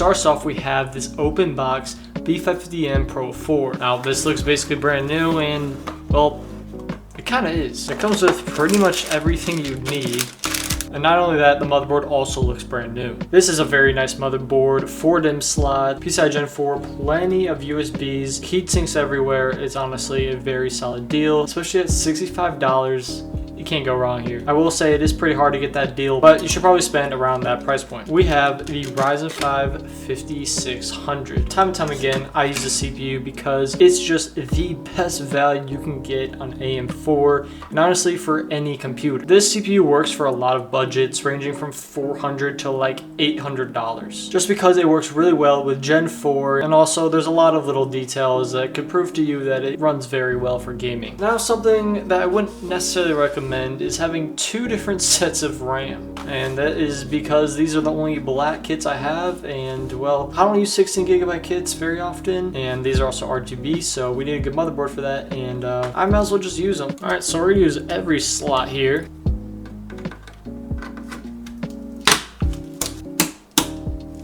start us off, we have this open box B550M Pro 4. Now this looks basically brand new, and well, it kind of is. It comes with pretty much everything you need. And not only that, the motherboard also looks brand new. This is a very nice motherboard, 4 DIMM slot, PCI Gen 4, plenty of USBs, heat sinks everywhere. It's honestly a very solid deal, especially at $65. You can't go wrong here. I will say it is pretty hard to get that deal, but you should probably spend around that price point. We have the Ryzen 5 5600. Time and time again, I use the CPU because it's just the best value you can get on AM4, and honestly for any computer. This CPU works for a lot of budgets ranging from $400 to like $800, just because it works really well with Gen 4, and also there's a lot of little details that could prove to you that it runs very well for gaming. Now, something that I wouldn't necessarily recommend is having 2 different sets of RAM, and that is because these are the only black kits I have, and well, I don't use 16GB kits very often, and these are also RGB, so we need a good motherboard for that, and I might as well just use them. Alright, so we're gonna use every slot here.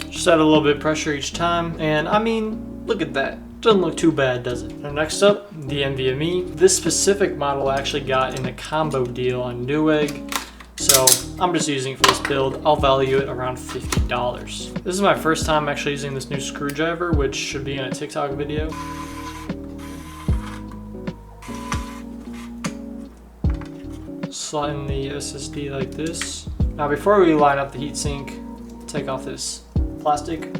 Just add a little bit of pressure each time, and I mean, look at that. Doesn't look too bad, does it? Now, next up, the NVMe. This specific model I actually got in a combo deal on Newegg, so I'm just using it for this build. I'll value it around $50. This is my first time actually using this new screwdriver, which should be in a TikTok video. Slide in the SSD like this. Now, before we line up the heatsink, take off this plastic.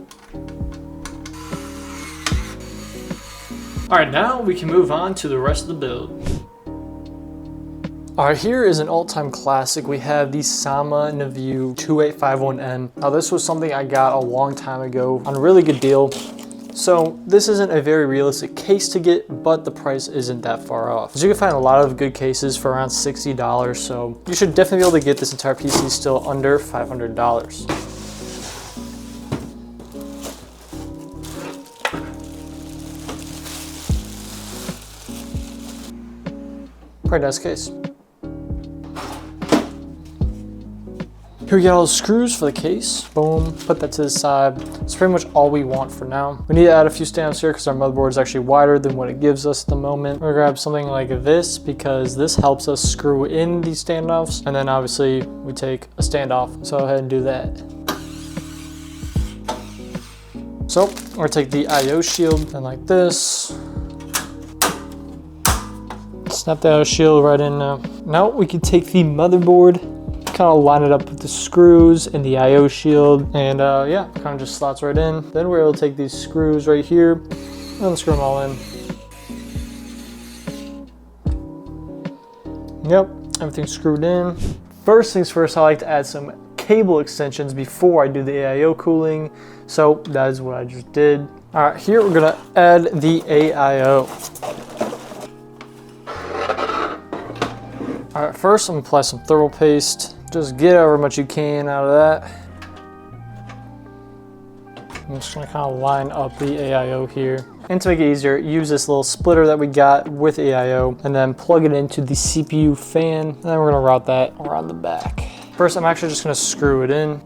Alright, now we can move on to the rest of the build. Alright, here is an all-time classic. We have the Sama Naview 2851M. Now this was something I got a long time ago on a really good deal. So this isn't a very realistic case to get, but the price isn't that far off. As you can find a lot of good cases for around $60, so you should definitely be able to get this entire PC still under $500. Pretty nice case. Here we got all the screws for the case. Boom, put that to the side. That's pretty much all we want for now. We need to add a few standoffs here because our motherboard is actually wider than what it gives us at the moment. We're gonna grab something like this because this helps us screw in these standoffs. And then obviously we take a standoff. So go ahead and do that. So we're gonna take the IO shield and like this. Snap the IO shield right in now. Now we can take the motherboard, kind of line it up with the screws and the IO shield, and yeah, kind of just slots right in. Then we're able to take these screws right here and screw them all in. Yep, everything's screwed in. First things first, I like to add some cable extensions before I do the AIO cooling, so that is what I just did. All right, here we're gonna add the AIO. All right, first I'm gonna apply some thermal paste. Just get however much you can out of that. I'm just gonna kind of line up the AIO here. And to make it easier, use this little splitter that we got with AIO and then plug it into the CPU fan. And then we're gonna route that around the back. First, I'm actually just gonna screw it in.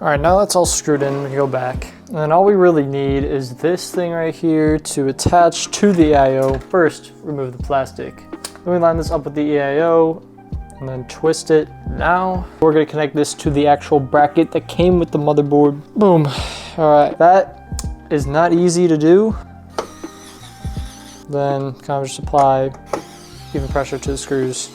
All right, now that's all screwed in, we can go back. And then all we really need is this thing right here to attach to the AIO. First, remove the plastic. Then we line this up with the AIO and then twist it. Now, we're gonna connect this to the actual bracket that came with the motherboard. Boom. All right, that is not easy to do. Then kind of just apply even pressure to the screws.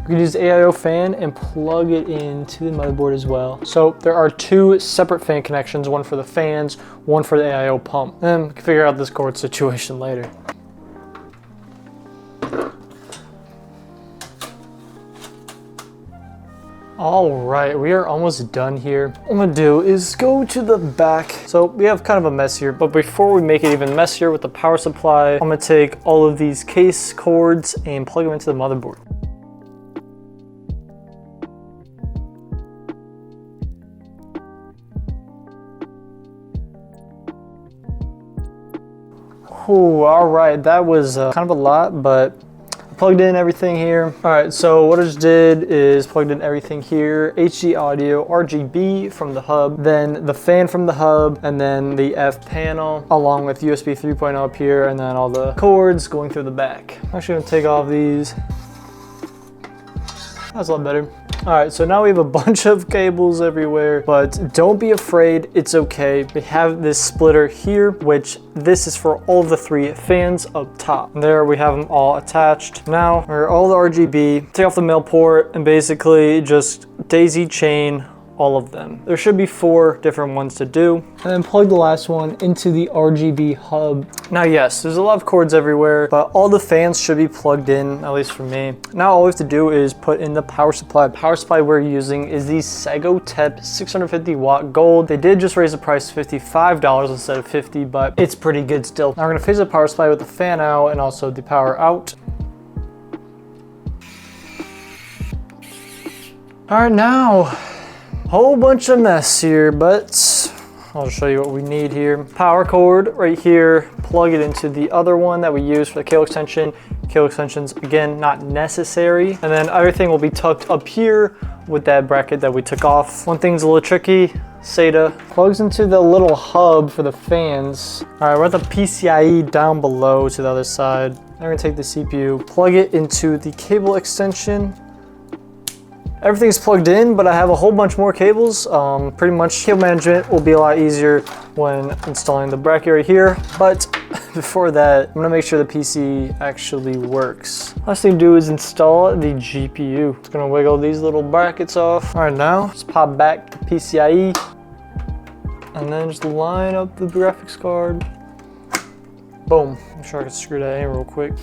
We can use the AIO fan and plug it into the motherboard as well. So there are 2 separate fan connections, one for the fans, one for the AIO pump. And we can figure out this cord situation later. All right, we are almost done here. What I'm gonna do is go to the back. So we have kind of a mess here, but before we make it even messier with the power supply, I'm gonna take all of these case cords and plug them into the motherboard. Ooh, all right, that was kind of a lot, but Plugged in everything here. All right, so what I just did is plugged in everything here. HD audio, RGB from the hub, then the fan from the hub, and then the F panel, along with USB 3.0 up here, and then all the cords going through the back. I'm actually gonna take off these. That's a lot better. All right, so now we have a bunch of cables everywhere, but don't be afraid, it's okay. We have this splitter here, which this is for all of the 3 fans up top. There we have them all attached. Now, for all the RGB, take off the male port and basically just daisy chain all of them. There should be 4 different ones to do. And then plug the last one into the RGB hub. Now yes, there's a lot of cords everywhere, but all the fans should be plugged in, at least for me. Now all we have to do is put in the power supply. The power supply we're using is the Segotep 650 watt gold. They did just raise the price to $55 instead of $50, but it's pretty good still. Now we're gonna phase the power supply with the fan out and also the power out. All right, now, whole bunch of mess here, but I'll show you what we need here. Power cord right here, plug it into the other one that we use for the cable extension. Cable extensions, again, not necessary. And then everything will be tucked up here with that bracket that we took off. One thing's a little tricky, SATA plugs into the little hub for the fans. All right, we're at the PCIe down below to the other side. Now we're gonna take the CPU, plug it into the cable extension. Everything's plugged in, but I have a whole bunch more cables. Pretty much cable management will be a lot easier when installing the bracket right here. But before that, I'm gonna make sure the PC actually works. Last thing to do is install the GPU. It's gonna wiggle these little brackets off. All right, now just pop back the PCIe and then just line up the graphics card. Boom. I'm sure I can screw that in real quick.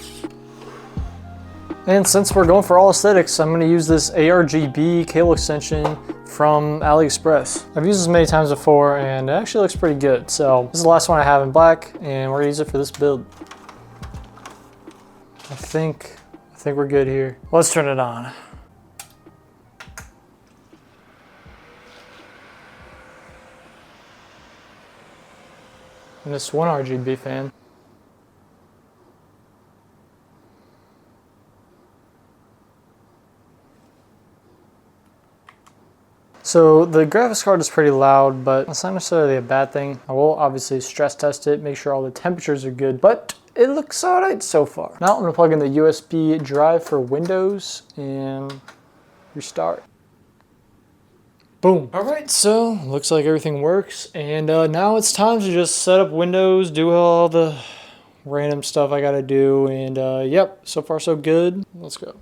And since we're going for all aesthetics, I'm going to use this ARGB cable extension from AliExpress. I've used this many times before and it actually looks pretty good. So this is the last one I have in black and we're going to use it for this build. I think we're good here. Let's turn it on. And this one RGB fan. So the graphics card is pretty loud, but it's not necessarily a bad thing. I will obviously stress test it, make sure all the temperatures are good, but it looks all right so far. Now I'm gonna plug in the USB drive for Windows and restart. Boom. All right, so looks like everything works. And now it's time to just set up Windows, do all the random stuff I gotta do. And yep, so far so good. Let's go.